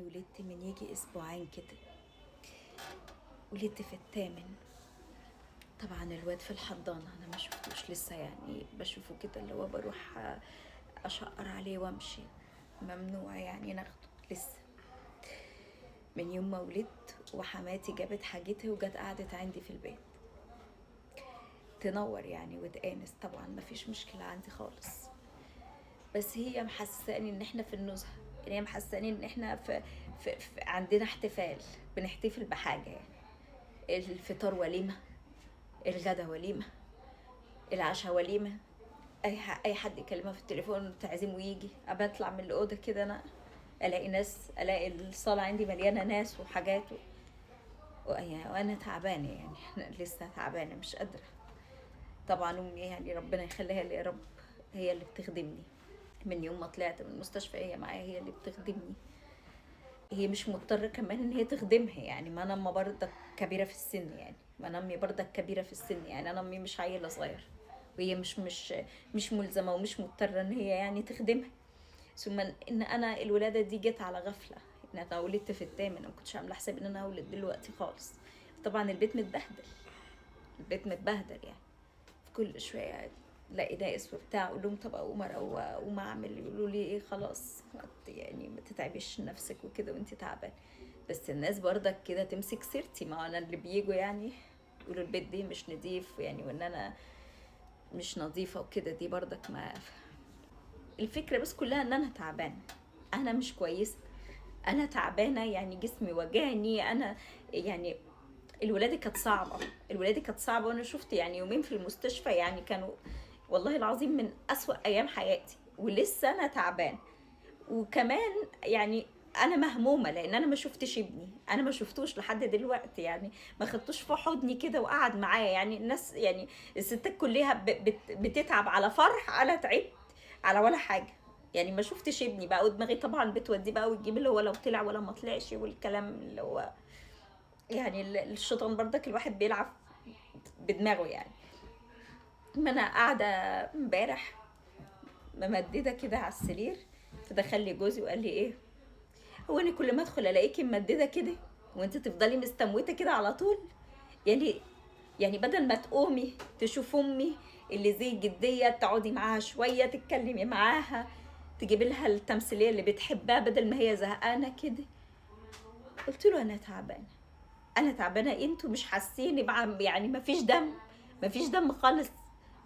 والله ولدت من يجي اسبوعين كده. ولدت في الثامن. طبعا الواد في الحضانة، انا ما شفتوش لسه، يعني بشوفه كده اللي هو بروح اشقر عليه وامشي. ممنوع يعني ناخده لسه. من يوم ما ولدت وحماتي جابت حاجتها وجت قعدت عندي في البيت تنور يعني وتآنس. طبعا ما فيش مشكلة عندي خالص، بس هي محسساني ان احنا في النزهة، يعني هي محسساني ان احنا في عندنا احتفال، بنحتفل بحاجة. يعني الفطار وليمة، الغدا وليمة، العشاء وليمة. اي حد يكلمها في التليفون تعزمه يجي. ابى اطلع من الاوضه كده انا الاقي ناس، الاقي الصاله عندي مليانه ناس وحاجات وانا تعبانه، يعني لسه تعبانه مش قادره. طبعا امي يعني ربنا يخليها لي يا رب، هي اللي بتخدمني من يوم ما طلعت من المستشفى. هي معايا، هي اللي بتخدمني. هي مش مضطره كمان ان هي تخدمها، يعني ما انا امي برضك كبيره في السن، يعني ما انا امي برضك كبيره في السن، يعني انا امي مش عيله صغير، وهي مش ملزمه ومش مضطره ان هي يعني تخدمها. ثم ان انا الولاده دي جت على غفله، ان انا ولدت في الثامن، ما كنتش عامله حساب ان انا اولد دلوقتي خالص. طبعا البيت متبهدل، البيت متبهدل يعني. في كل شويه لاقي ناقص وبتاع، اقول لهم طب اقوم اقوم اعمل، يقولوا لي ايه خلاص يعني ما تتعبيش نفسك وكده وانت تعبان. بس الناس برضك كده تمسك سيرتي، ما انا اللي بيجوا يعني يقولوا البيت دي مش نضيف، يعني وان انا مش نظيفه وكده. دي برضك ما الفكره بس كلها ان انا تعبانه، انا مش كويسه، انا تعبانه، يعني جسمي وجعني انا. يعني الولاده كانت صعبه، الولاده كانت صعبه، وانا شفت يعني يومين في المستشفى يعني كانوا والله العظيم من اسوأ ايام حياتي، ولسه انا تعبان. وكمان يعني انا مهمومه لان انا ما شفتش ابني، انا ما شفتوش لحد دلوقتي، يعني ما خدتوش في حضني كده وقعد معايا. يعني الناس يعني الستات كلها بتتعب على فرح، انا تعبت على ولا حاجه. يعني ما شفتش ابني بقى، ودماغي طبعا بتوديه بقى وتجيب اللي هو لو طلع ولا ما طلعش والكلام اللي هو يعني الشيطان برضك الواحد بيلعب بدماغه يعني. ما انا قاعده امبارح ممدده كده على السرير، فدخل لي جوزي وقال لي ايه، هو انا كل ما ادخل الاقيكي ممدده كده وانت تفضلي مستموته كده على طول؟ يعني يعني بدل ما تقومي تشوف امي اللي زي الجديه تقعدي معاها شويه تتكلمي معاها، تجيبي لها التمثيليه اللي بتحبها بدل ما هي زهقانه كده. قلت له انا تعبانه، انا تعبانه، انتوا مش حاسين يعني ما فيش دم، ما فيش دم خالص.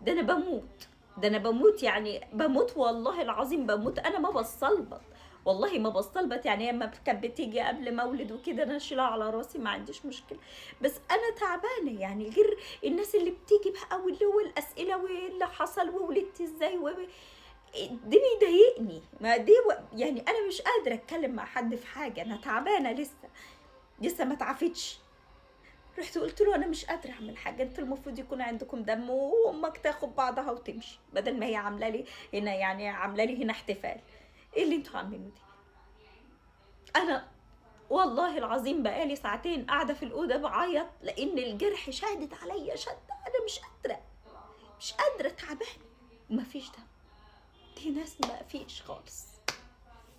ده انا بموت، ده انا بموت، يعني بموت والله العظيم بموت. انا ما بصلبط، والله ما بصلبط. يعني لما كانت بتيجي قبل مولد وكده انا اشيلها على راسي ما عنديش مشكله، بس انا تعبانه. يعني غير الناس اللي بتيجي بقى واللي هو الاسئله واللي حصل وولدت ازاي دي بيضايقني. ما دي يعني انا مش قادره اتكلم مع حد في حاجه، انا تعبانه لسه ما تعافتش. رحت قلت له انا مش قادره اعمل حاجه، انتوا المفروض يكون عندكم دم وامك تاخد بعضها وتمشي، بدل ما هي عامله لي هنا، يعني عامله لي هنا احتفال. ايه اللي انتوا عاملينه دي؟ انا والله العظيم بقالي ساعتين قاعده في الاوضه بعيط لان الجرح شادد عليا شده، انا مش قادره، مش قادره، تعبانه ومفيش دم. دي ناس ما فيش خالص.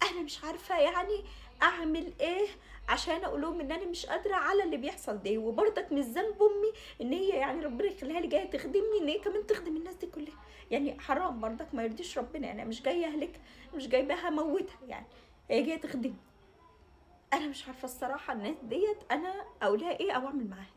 انا مش عارفه يعني اعمل ايه عشان اقول لهم ان انا مش قادره على اللي بيحصل ده. وبرضك مش ذنب امي ان هي يعني ربنا يخليها لي جايه تخدمني، ان هي كمان تخدم الناس دي كلها. يعني حرام برضك، ما يرضيش ربنا. انا مش جايه اهلك، مش جايباها اموتها، يعني هي جايه تخدمني. انا مش عارفه الصراحه الناس ديت انا اقولها ايه او اعمل معاها